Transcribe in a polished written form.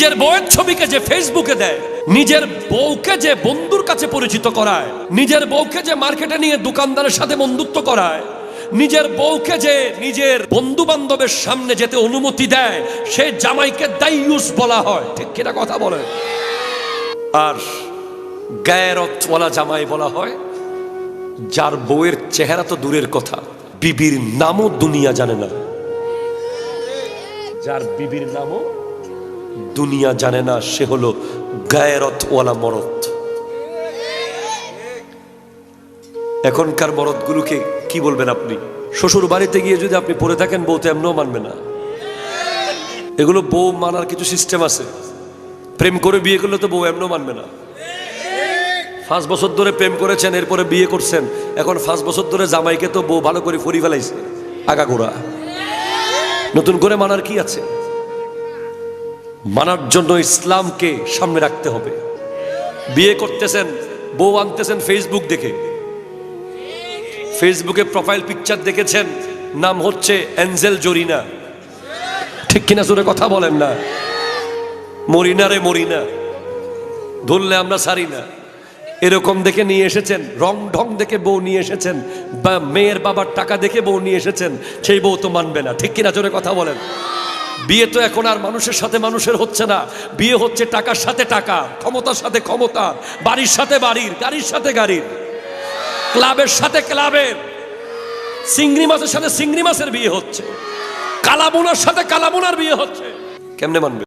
নিজের বউয়ের ছবিকে যে ফেসবুকে দেয়, নিজের বউকে যে বন্ধুর কাছে পরিচিত করায়, নিজের বউকে যে মার্কেটে নিয়ে দোকানদারের সাথে বন্ধুত্ব করায়, নিজের বউকে যে নিজের বন্ধু বান্ধবের সামনে যেতে অনুমতি দেয়, সে জামাইকে দাইয়ুস বলা হয়। ঠিক কিনা কথা বলে? আর গায়রতওয়ালা জামাই বলা হয় যার বউয়ের চেহারা তো দূরের কথা, বিবির নামও দুনিয়া জানে না। যার বিবির নামও দুনিয়া জানে না, সে হলো গায়রতওয়ালা মরদ। এখনকার মরদগুলোকে কি বলবেন আপনি? শ্বশুর বাড়িতে গিয়ে যদি আপনি পড়ে থাকেন, বউ তো এমনও মানবে না। এগুলো বউ মানার কিছু সিস্টেম আছে। প্রেম করে বিয়ে করলে তো বউ এমনও মানবে না। 5 বছর ধরে প্রেম করেছেন, এরপরে বিয়ে করছেন, এখন 5 বছর ধরে জামাইকে তো বউ ভালো করে ফরি ফেলাইছে আগাগোড়া। নতুন করে মানার কি আছে? মানার জন্য ইসলামকে সামনে রাখতে হবে। বিয়ে করতেছেন, বউ আনতেছেন ফেসবুক দেখে, ফেসবুকে প্রোফাইল পিকচার দেখেছেন, নাম হচ্ছে এঞ্জেল জরিনা। ঠিক কিনা জোরে কথা বলেন না? মরিনা রে মরিনা, ধরলে আমরা ছাড়ি না। এরকম দেখে নিয়ে এসেছেন, রং ঢং দেখে বউ নিয়ে এসেছেন, বা মেয়ের বাবার টাকা দেখে বউ নিয়ে এসেছেন, সেই বউ তো মানবে না। ঠিক কিনা জোরে কথা বলেন? বিয়ে তো এখন আর মানুষের সাথে মানুষের হচ্ছে না, বিয়ে হচ্ছে টাকার সাথে টাকা, ক্ষমতার সাথে ক্ষমতা, বাড়ির সাথে বাড়ির, গাড়ির সাথে গাড়ির, ক্লাবের সাথে ক্লাবের, চিংড়ি মাছের সাথে চিংড়ি মাছের বিয়ে হচ্ছে, কালাবোনার সাথে কালাবোনার বিয়ে হচ্ছে। কেমনে মানবে?